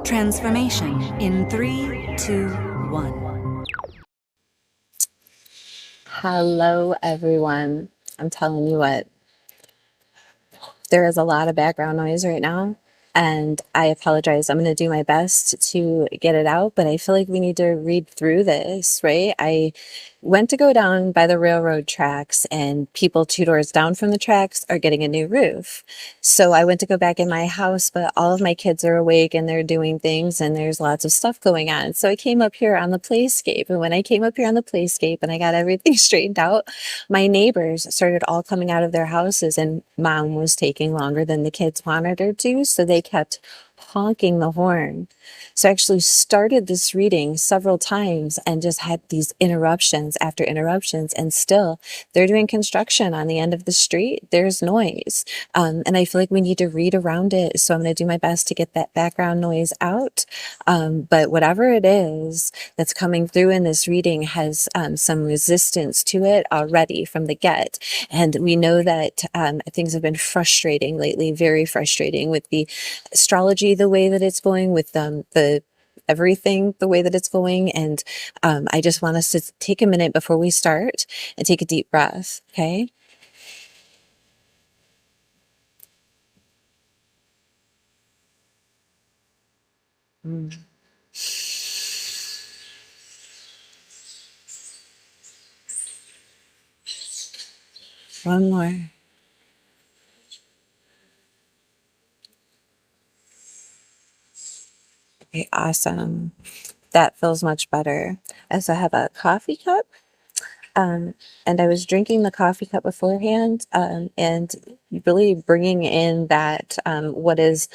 Transformation in 3, 2, 1. Hello, everyone. I'm telling you what, there is a lot of background noise right now, and I apologize. I'm going to do my best to get it out, but I feel like we need to read through this, right? I went to go down by the railroad tracks, and people 2 doors down from the tracks are getting a new roof. So I went to go back in my house, but all of my kids are awake and they're doing things, and there's lots of stuff going on. So I came up here on the playscape, and when I came up here on the playscape and I got everything straightened out, my neighbors started all coming out of their houses, and mom was taking longer than the kids wanted her to, so they kept honking the horn. So I actually started this reading several times and just had these interruptions after interruptions, and still they're doing construction on the end of the street. There's noise. And I feel like we need to read around it. So I'm going to do my best to get that background noise out. But whatever it is that's coming through in this reading has some resistance to it already from the get. And we know that things have been frustrating lately, very frustrating with the astrology, the way that it's going, with the everything the way that it's going. And I just want us to take a minute before we start and take a deep breath. Okay. One more. Okay, awesome. That feels much better. I also have a coffee cup. And I was drinking the coffee cup beforehand, and really bringing in that what is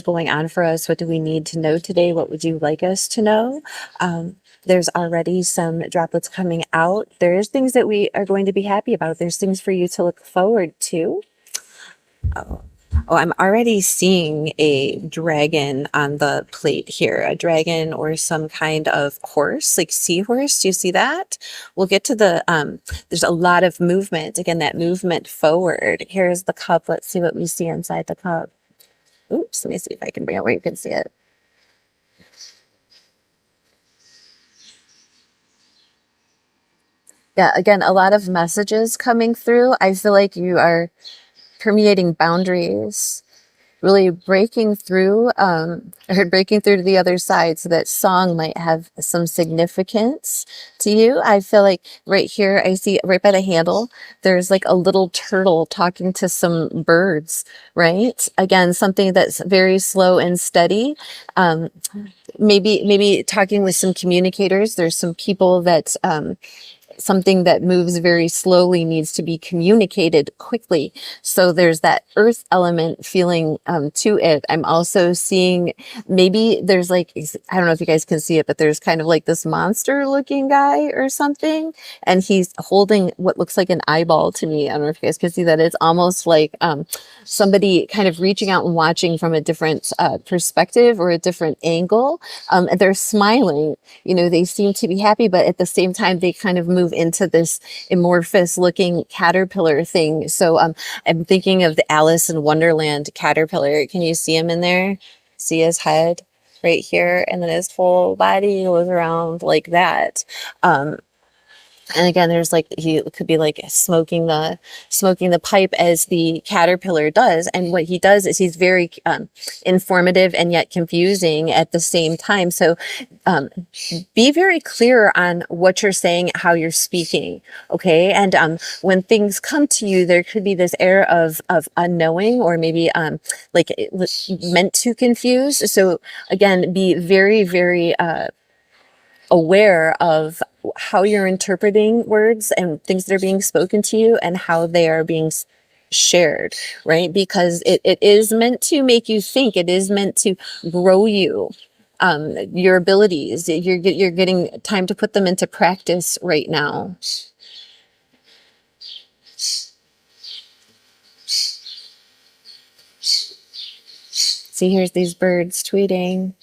going on for us. What do we need to know today? What would you like us to know? There's already some droplets coming out. There's things that we are going to be happy about. There's things for you to look forward to. Oh, I'm already seeing a dragon on the plate here, a dragon or some kind of horse, like seahorse. Do you see that? We'll get to the, there's a lot of movement. Again, that movement forward. Here's the cup. Let's see what we see inside the cup. Oops, let me see if I can bring it where you can see it. Yeah, again, a lot of messages coming through. I feel like you are permeating boundaries, really breaking through, or breaking through to the other side, so that song might have some significance to you. I feel like right here, I see right by the handle, there's like a little turtle talking to some birds, right? Again, something that's very slow and steady. Maybe talking with some communicators. There's some people that, something that moves very slowly needs to be communicated quickly. So there's that earth element feeling to it. I'm also seeing maybe there's like, I don't know if you guys can see it, but there's kind of like this monster looking guy or something. And he's holding what looks like an eyeball to me. I don't know if you guys can see that. It's almost like somebody kind of reaching out and watching from a different perspective or a different angle. They're smiling, they seem to be happy, but at the same time, they kind of move into this amorphous looking caterpillar thing. So I'm thinking of the Alice in Wonderland caterpillar. Can you see him in there? See his head right here, and then his whole body goes around like that. And again, there's like, he could be like smoking the pipe as the caterpillar does. And what he does is he's very informative and yet confusing at the same time. So be very clear on what you're saying, how you're speaking. Okay. And when things come to you, there could be this air of unknowing, or maybe like meant to confuse. So again, be very, very aware of how you're interpreting words and things that are being spoken to you, and how they are being shared, right? Because it is meant to make you think. It is meant to grow you, your abilities. You're getting time to put them into practice right now. See, here's these birds tweeting.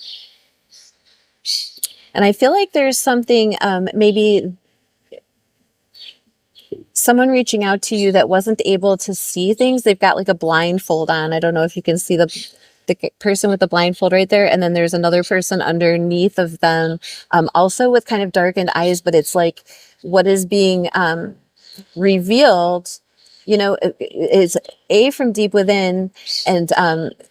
And I feel like there's something, maybe someone reaching out to you that wasn't able to see things. They've got like a blindfold on. I don't know if you can see person with the blindfold right there, and then there's another person underneath of them, also with kind of darkened eyes, but it's like what is being revealed, you know, is a from deep within, and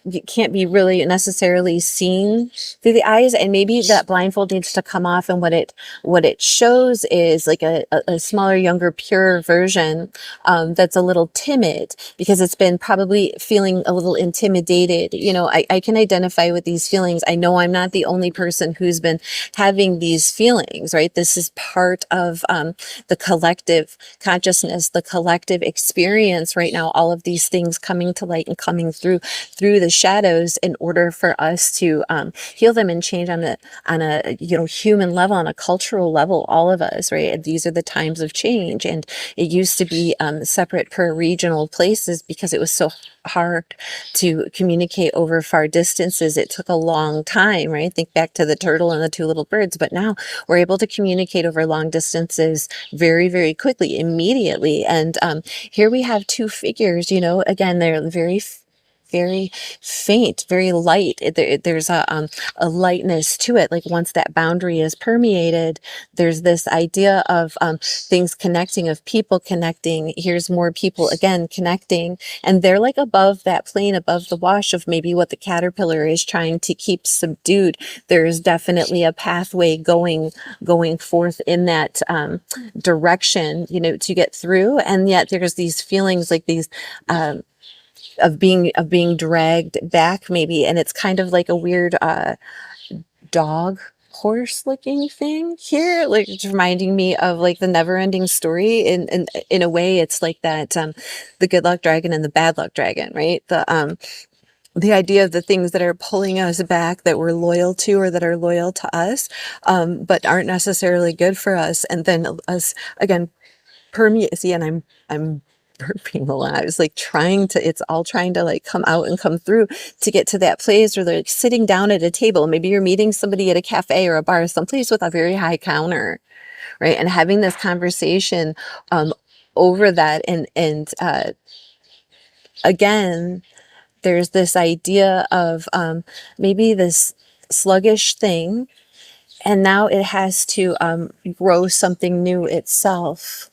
you can't be really necessarily seen through the eyes, and maybe that blindfold needs to come off, and what it shows is like a smaller, younger, pure version, that's a little timid because it's been probably feeling a little intimidated. You know, I can identify with these feelings. I know I'm not the only person who's been having these feelings, right? This is part of the collective consciousness, the collective experience right now, all of these things coming to light and coming through the shadows in order for us to heal them and change on a you know, human level, on a cultural level, all of us, right? And these are the times of change. And it used to be separate per regional places because it was so hard to communicate over far distances. It took a long time, right? Think back to the turtle and the two little birds, but now we're able to communicate over long distances very, very quickly, immediately. And here we have two figures, you know, again, they're very faint, very light. There's a lightness to it. Like once that boundary is permeated, there's this idea of things connecting, of people connecting. Here's more people again connecting, and they're like above that plane, above the wash of maybe what the caterpillar is trying to keep subdued. There's definitely a pathway going forth in that direction, you know, to get through. And yet there's these feelings like these of being dragged back maybe, and it's kind of like a weird dog horse looking thing here, like it's reminding me of like the never ending story. In a way it's like that, the good luck dragon and the bad luck dragon, right? The idea of the things that are pulling us back, that we're loyal to or that are loyal to us, but aren't necessarily good for us, and then us again permeate. See, and I'm burping a lot. I was like it's all trying to like come out and come through to get to that place where they're like sitting down at a table. Maybe you're meeting somebody at a cafe or a bar, someplace with a very high counter, right? And having this conversation over that. And again, there's this idea of maybe this sluggish thing, and now it has to grow something new itself.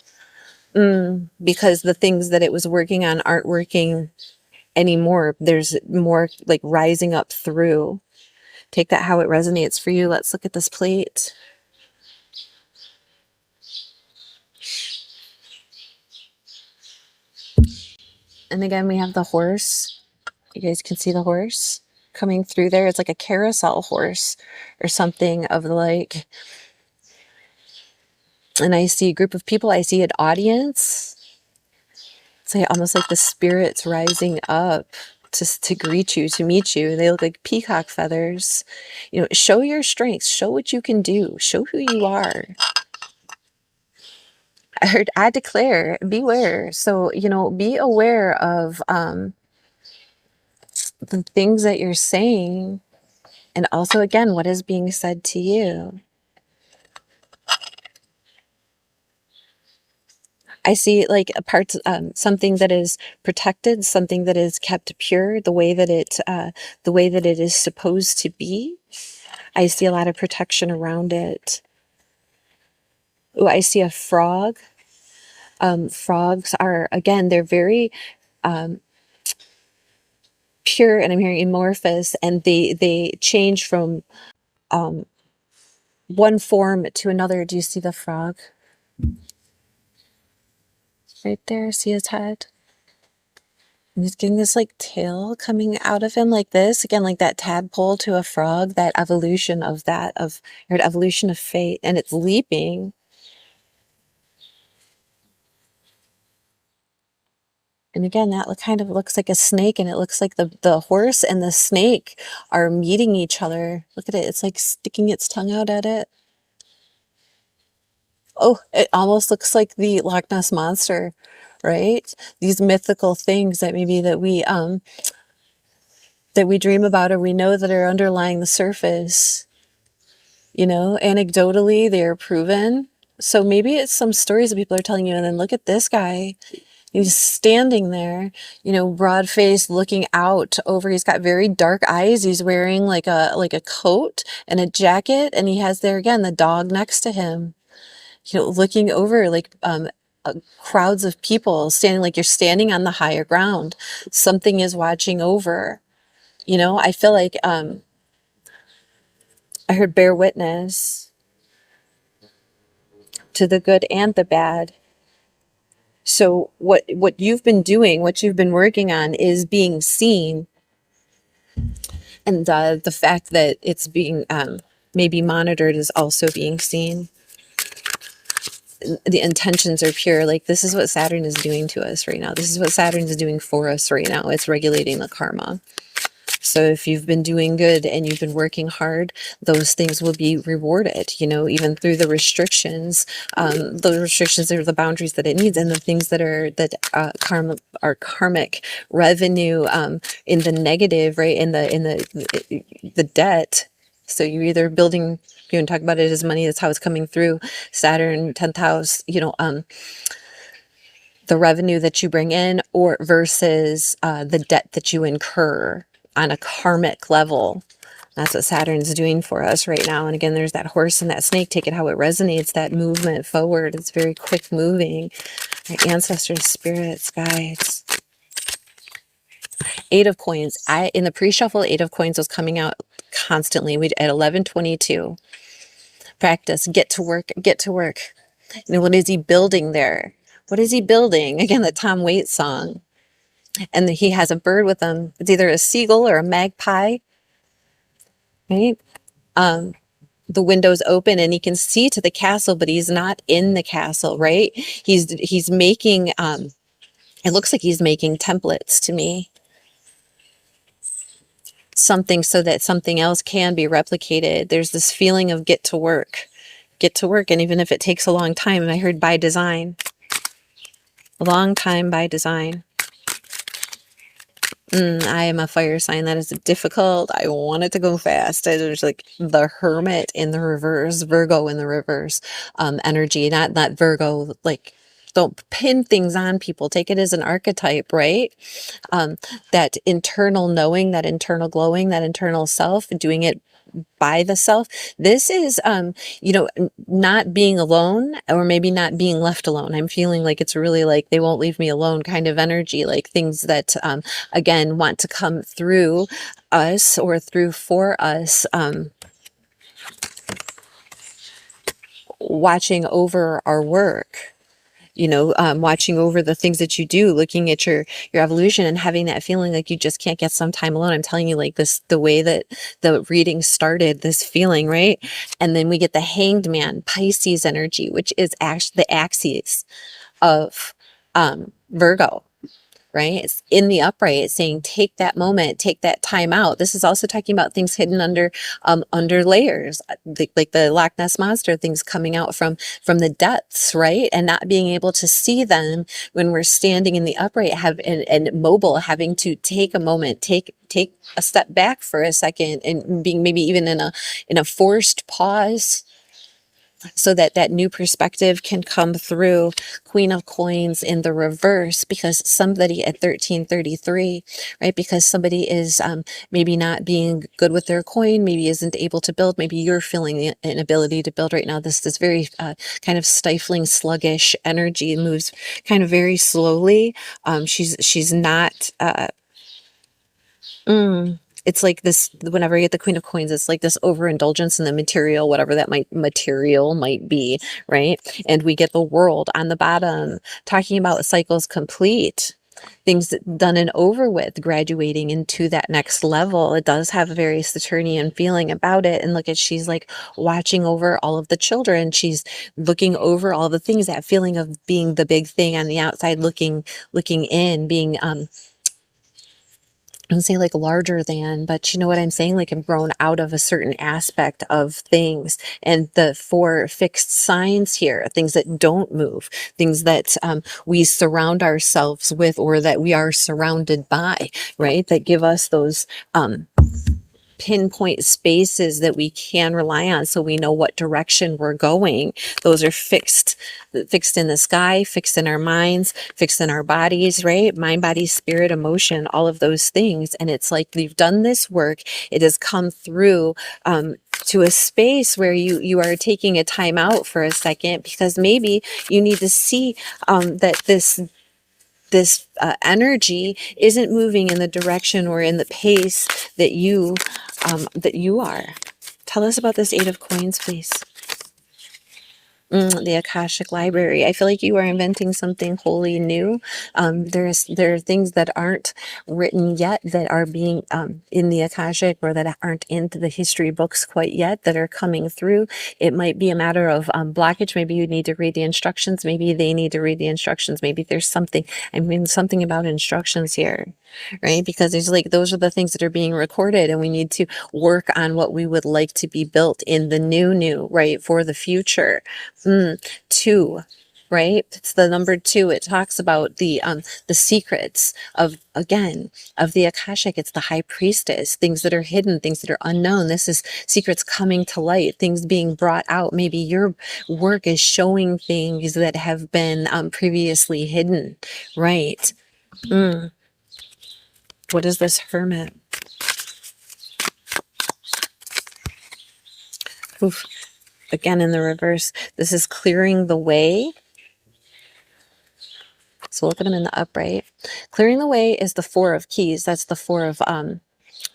Because the things that it was working on aren't working anymore. There's more like rising up through. Take that how it resonates for you. Let's look at this plate. And again, we have the horse. You guys can see the horse coming through there. It's like a carousel horse or something of the like. And I see a group of people. I see an audience. It's like almost like the spirits rising up to greet you, to meet you. They look like peacock feathers. You know, show your strengths, show what you can do, show who you are. I declare, beware. So, you know, be aware of the things that you're saying, and also again, what is being said to you. I see like a part, something that is protected, something that is kept pure, the way that it is supposed to be. I see a lot of protection around it. Oh, I see a frog. Frogs are, again, they're very pure, and I'm hearing amorphous, and they change from one form to another. Do you see the frog? Right there, see his head? And he's getting this like tail coming out of him like this. Again, like that tadpole to a frog, that evolution of that, of your evolution of fate, and it's leaping. And again, that kind of looks like a snake, and it looks like the horse and the snake are meeting each other. Look at it. It's like sticking its tongue out at it. Oh, it almost looks like the Loch Ness Monster, right? These mythical things that maybe that we dream about, or we know that are underlying the surface. You know, anecdotally, they are proven. So maybe it's some stories that people are telling you, and then look at this guy. He's standing there, you know, broad faced, looking out over. He's got very dark eyes. He's wearing like a coat and a jacket, and he has there again the dog next to him. You know, looking over like crowds of people standing, like you're standing on the higher ground. Something is watching over. You know, I feel like I heard bear witness to the good and the bad. So what you've been doing, what you've been working on is being seen. And the fact that it's being maybe monitored is also being seen. The intentions are pure. Like, this is what Saturn is doing to us right now. This is what Saturn is doing for us right now. It's regulating the karma. So if you've been doing good and you've been working hard, those things will be rewarded, you know, even through the restrictions. Those restrictions are the boundaries that it needs, and the things that are karmic revenue in the negative, right? In the debt. So you're either building, you know, talk about it as money, that's how it's coming through. Saturn, 10th house, you know, the revenue that you bring in, or versus the debt that you incur on a karmic level. That's what Saturn's doing for us right now. And again, there's that horse and that snake. Take it how it resonates, that movement forward. It's very quick moving. Our ancestors, spirits, guides. 8 of coins. In the pre-shuffle, 8 of coins was coming out constantly. We'd at 11:22. Practice, get to work, get to work. You know, what is he building there? What is he building? Again, the Tom Waits song. And he has a bird with him. It's either a seagull or a magpie, right? The window's open and he can see to the castle, but he's not in the castle, right? He's making, it looks like he's making templates to me. Something so that something else can be replicated. There's this feeling of get to work. Get to work. And even if it takes a long time, and I heard by design. A long time by design. I am a fire sign. That is difficult. I want it to go fast. There's like the Hermit in the reverse, Virgo in the reverse energy. Not Virgo, like, don't pin things on people. Take it as an archetype, right? That internal knowing, that internal glowing, that internal self, doing it by the self. This is, you know, not being alone, or maybe not being left alone. I'm feeling like it's really like they won't leave me alone kind of energy, like things that, again, want to come through us or through for us, watching over our work. You know, watching over the things that you do, looking at your evolution and having that feeling like you just can't get some time alone. I'm telling you, like this, the way that the reading started, this feeling, right? And then we get the Hanged Man, Pisces energy, which is actually the axis of Virgo. Right? It's in the upright. It's saying, take that moment, take that time out. This is also talking about things hidden under layers, like the Loch Ness monster, things coming out from the depths, right? And not being able to see them when we're standing in the upright, and mobile, having to take a moment, take a step back for a second, and being maybe even in a forced pause, so that that new perspective can come through. Queen of Coins in the reverse, because somebody at 1333, right? Because somebody is maybe not being good with their coin, maybe isn't able to build, maybe you're feeling the inability to build right now. This very kind of stifling, sluggish energy, moves kind of very slowly. She's not it's like this, whenever I get the Queen of Coins, it's like this overindulgence in the material, whatever that material might be, right? And we get the World on the bottom, talking about cycles complete, things done and over with, graduating into that next level. It does have a very Saturnian feeling about it. And look at, she's like watching over all of the children. She's looking over all the things, that feeling of being the big thing on the outside, looking in, being, I don't say like larger than, but you know what I'm saying? Like, I'm grown out of a certain aspect of things. And the 4 fixed signs here, things that don't move, things that we surround ourselves with, or that we are surrounded by, right? That give us those pinpoint spaces that we can rely on so we know what direction we're going. Those are fixed in the sky, fixed in our minds, fixed in our bodies, right? Mind, body, spirit, emotion, all of those things. And it's like we've done this work. It has come through to a space where you are taking a time out for a second, because maybe you need to see that this energy isn't moving in the direction or in the pace that you are. Tell us about this Eight of Coins, please. The Akashic Library. I feel like you are inventing something wholly new. There are things that aren't written yet that are being in the Akashic, or that aren't into the history books quite yet, that are coming through. It might be a matter of blockage. Maybe you need to read the instructions. Maybe they need to read the instructions. Maybe there's something, something about instructions here, right? Because there's like, those are the things that are being recorded, and we need to work on what we would like to be built in the new, right? For the future. 2, right? It's the number 2. It talks about the secrets of, again, of the Akashic. It's the High Priestess, things that are hidden, things that are unknown. This is secrets coming to light, things being brought out. Maybe your work is showing things that have been previously hidden, right? What is this Hermit? Oof. Again, in the reverse, this is clearing the way. So look at them in the upright. Clearing the way is the 4 of keys. That's the 4 of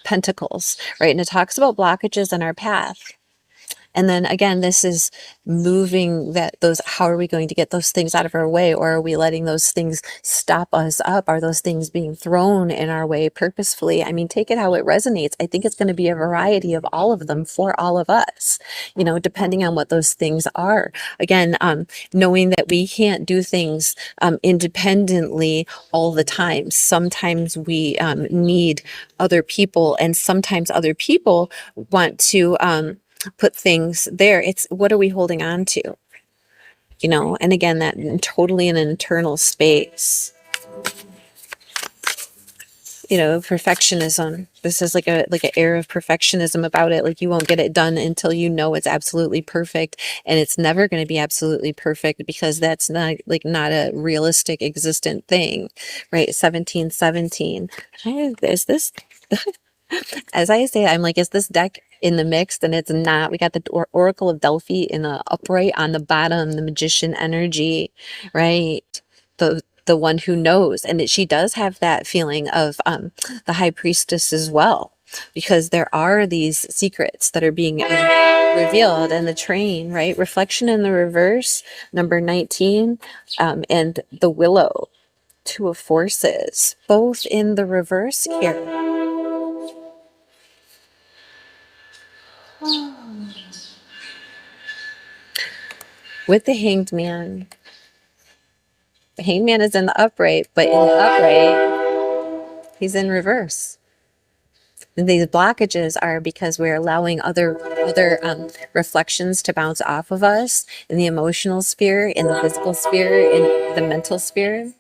pentacles, right? And it talks about blockages in our path. And then again, this is moving how are we going to get those things out of our way? Or are we letting those things stop us up? Are those things being thrown in our way purposefully? I mean, take it how it resonates. I think it's going to be a variety of all of them for all of us, depending on what those things are. Again, knowing that we can't do things independently all the time. Sometimes we need other people, and sometimes other people want to put things there. It's, what are we holding on to? And again, that totally an internal space. Perfectionism. This is like an air of perfectionism about it. Like, you won't get it done until you know it's absolutely perfect, and it's never going to be absolutely perfect, because that's not a realistic existent thing, right? 1717. Is this as I say, I'm like, is this deck in the mix? And it's not. We got the Oracle of Delphi in the upright on the bottom, the Magician energy, right? The one who knows. And she does have that feeling of the High Priestess as well, because there are these secrets that are being revealed. And the Train, right? Reflection in the reverse, number 19, and the Willow, 2 of Forces, both in the reverse here. With the Hanged Man. The Hanged Man is in the upright, but in the upright, he's in reverse. And these blockages are because we're allowing other reflections to bounce off of us in the emotional sphere, in the physical sphere, in the mental sphere.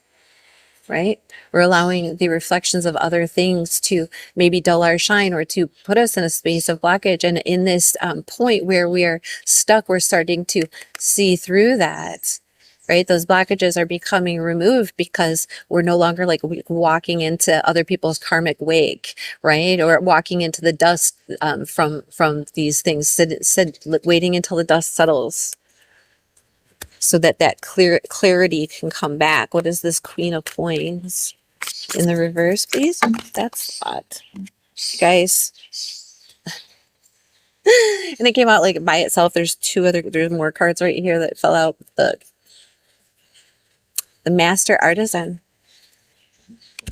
Right? We're allowing the reflections of other things to maybe dull our shine, or to put us in a space of blockage. And in this point where we are stuck, we're starting to see through that, right? Those blockages are becoming removed because we're no longer like walking into other people's karmic wake, right? Or walking into the dust from these things, waiting until the dust settles, so that clarity can come back. What is this Queen of Coins in the reverse, please? That's hot, guys. And it came out like by itself. There's more cards right here that fell out. The Master Artisan.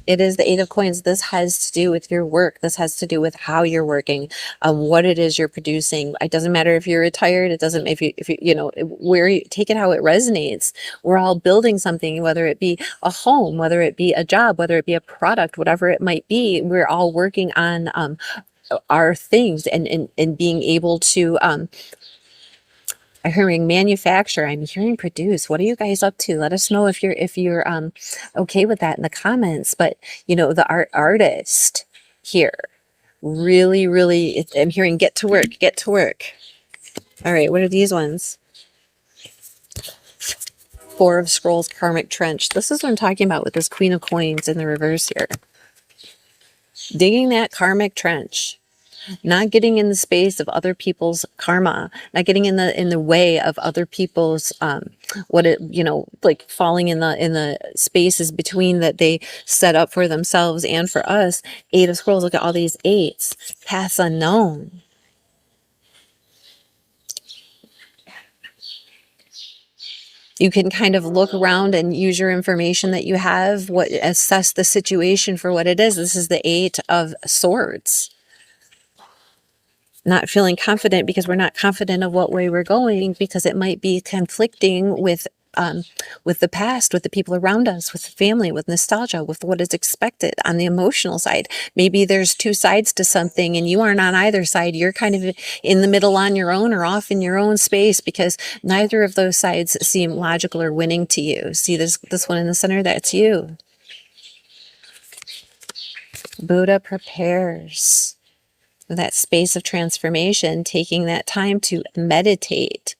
It is the 8 of Coins. This has to do with your work. This has to do with how you're working, what it is you're producing. It doesn't matter if you're retired. It doesn't, if you where you take it, how it resonates. We're all building something, whether it be a home, whether it be a job, whether it be a product, whatever it might be. We're all working on our things, and being able to, I'm hearing manufacture. I'm hearing produce. What are you guys up to? Let us know if you're okay with that in the comments. But the artist here, really, really, I'm hearing get to work, get to work. All right, what are these ones? Four of Scrolls, Karmic Trench. This is what I'm talking about with this Queen of Coins in the reverse here. Digging that karmic trench. Not getting in the space of other people's karma, not getting in the way of other people's like falling in the spaces between that they set up for themselves and for us. Eight of Scrolls. Look at all these eights. Paths unknown. You can kind of look around and use your information that you have, assess the situation for what it is. This is the Eight of Swords. Not feeling confident because we're not confident of what way we're going, because it might be conflicting with the past, with the people around us, with family, with nostalgia, with what is expected on the emotional side. Maybe there's two sides to something and you aren't on either side. You're kind of in the middle on your own or off in your own space because neither of those sides seem logical or winning to you. See this one in the center? That's you. Buddha prepares. That space of transformation, taking that time to meditate,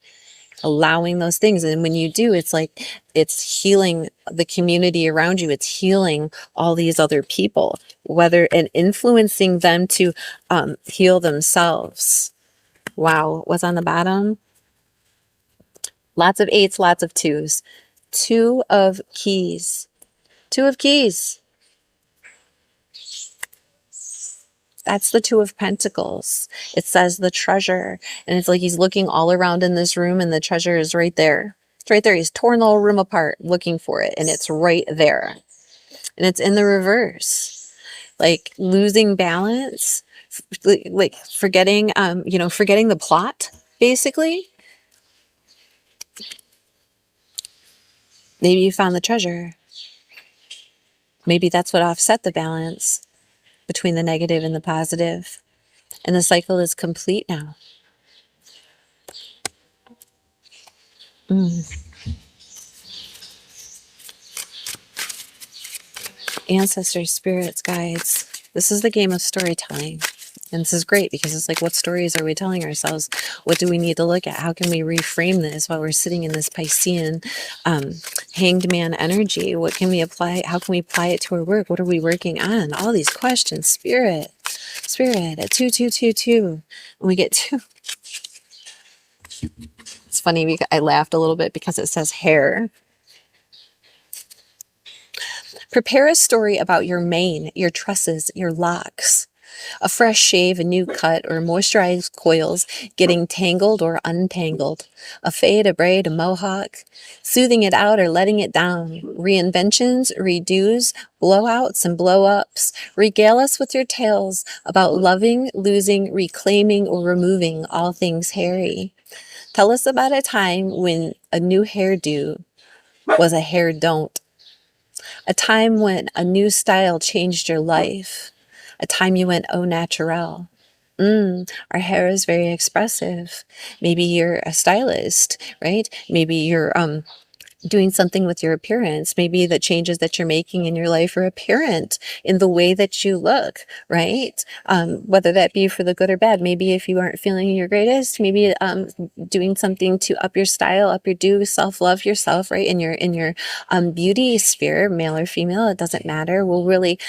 allowing those things. And when you do, it's like it's healing the community around you. It's healing all these other people, and influencing them to heal themselves. Wow. What's on the bottom? Lots of eights, lots of twos. Two of keys. Two of keys. That's the Two of Pentacles. It says the treasure. And it's like he's looking all around in this room and the treasure is right there. It's right there. He's torn the whole room apart looking for it. And it's right there. And it's in the reverse. Like losing balance. Like forgetting, forgetting the plot, basically. Maybe you found the treasure. Maybe that's what offset the balance between the negative and the positive. And the cycle is complete now. Ancestors, spirits, guides. This is the game of storytelling. And this is great because it's like, what stories are we telling ourselves? What do we need to look at? How can we reframe this while we're sitting in this Piscean hanged man energy? What can we apply? How can we apply it to our work? What are we working on? All these questions. Spirit at 2222. And we get two. It's funny because I laughed a little bit because it says hair. Prepare a story about your mane, your tresses, your locks. A fresh shave, a new cut, or moisturized coils, getting tangled or untangled. A fade, a braid, a mohawk. Soothing it out or letting it down. Reinventions, redos, blowouts and blow-ups. Regale us with your tales about loving, losing, reclaiming, or removing all things hairy. Tell us about a time when a new hairdo was a hair don't. A time when a new style changed your life. A time you went au naturel. Our hair is very expressive. Maybe you're a stylist, right? Maybe you're doing something with your appearance. Maybe the changes that you're making in your life are apparent in the way that you look, right? Whether that be for the good or bad. Maybe if you aren't feeling your greatest, maybe doing something to up your style, up your self-love yourself, right? In your beauty sphere, male or female, it doesn't matter, will really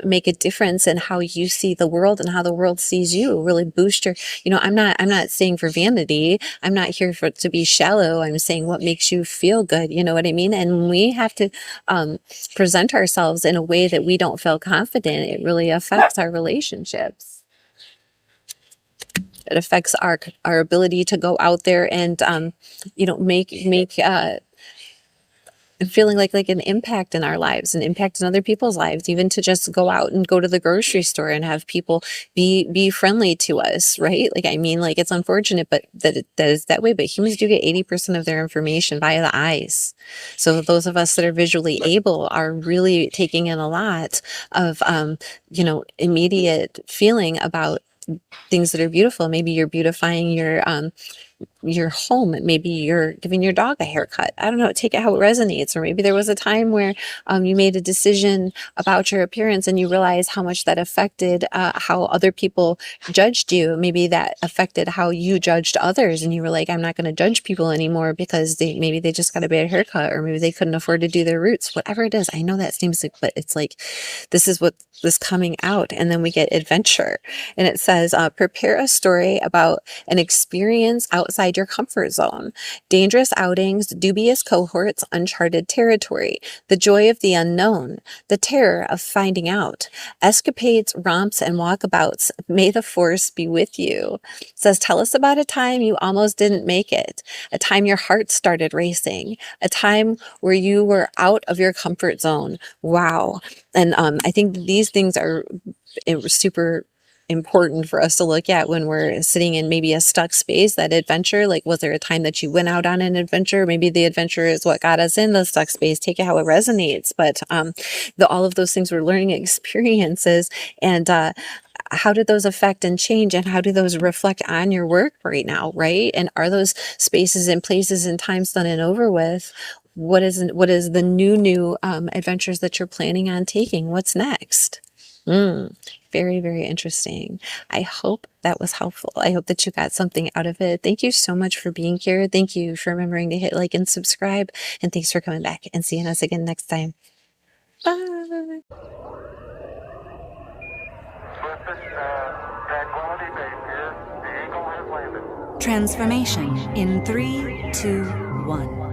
make a difference in how you see the world and how the world sees you. Really boost your, I'm not saying for vanity. I'm not here to be shallow. I'm saying what makes you feel good. You know what I mean? And we have to present ourselves in a way that we don't feel confident. It really affects our relationships. It affects our ability to go out there and, make feeling like an impact in our lives, an impact in other people's lives, even to just go out and go to the grocery store and have people be friendly to us, right? It's unfortunate, but that is that way, but humans do get 80% of their information via the eyes. So those of us that are visually able are really taking in a lot of, immediate feeling about things that are beautiful. Maybe you're beautifying your your home. Maybe you're giving your dog a haircut. I don't know. Take it how it resonates. Or maybe there was a time where you made a decision about your appearance and you realized how much that affected how other people judged you. Maybe that affected how you judged others, and you were like, I'm not going to judge people anymore because maybe they just got a bad haircut, or maybe they couldn't afford to do their roots. Whatever it is, I know that seems like, but it's like this is what this coming out. And then we get adventure, and it says prepare a story about an experience outside your comfort zone, dangerous outings, dubious cohorts, uncharted territory, the joy of the unknown, the terror of finding out, escapades, romps, and walkabouts. May the force be with you. It says, tell us about a time you almost didn't make it, a time your heart started racing, a time where you were out of your comfort zone. Wow. And I think these things are super important for us to look at when we're sitting in maybe a stuck space. That adventure, like, was there a time that you went out on an adventure? Maybe the adventure is what got us in the stuck space. Take it how it resonates. But all of those things were learning experiences, and how did those affect and change, and how do those reflect on your work right now, right? And are those spaces and places and times done and over with? What is the new adventures that you're planning on taking? What's next? Very, very interesting. I hope that was helpful. I hope that you got something out of it. Thank you so much for being here. Thank you for remembering to hit like and subscribe. And thanks for coming back and seeing us again next time. Bye. Transformation in 3, 2, 1.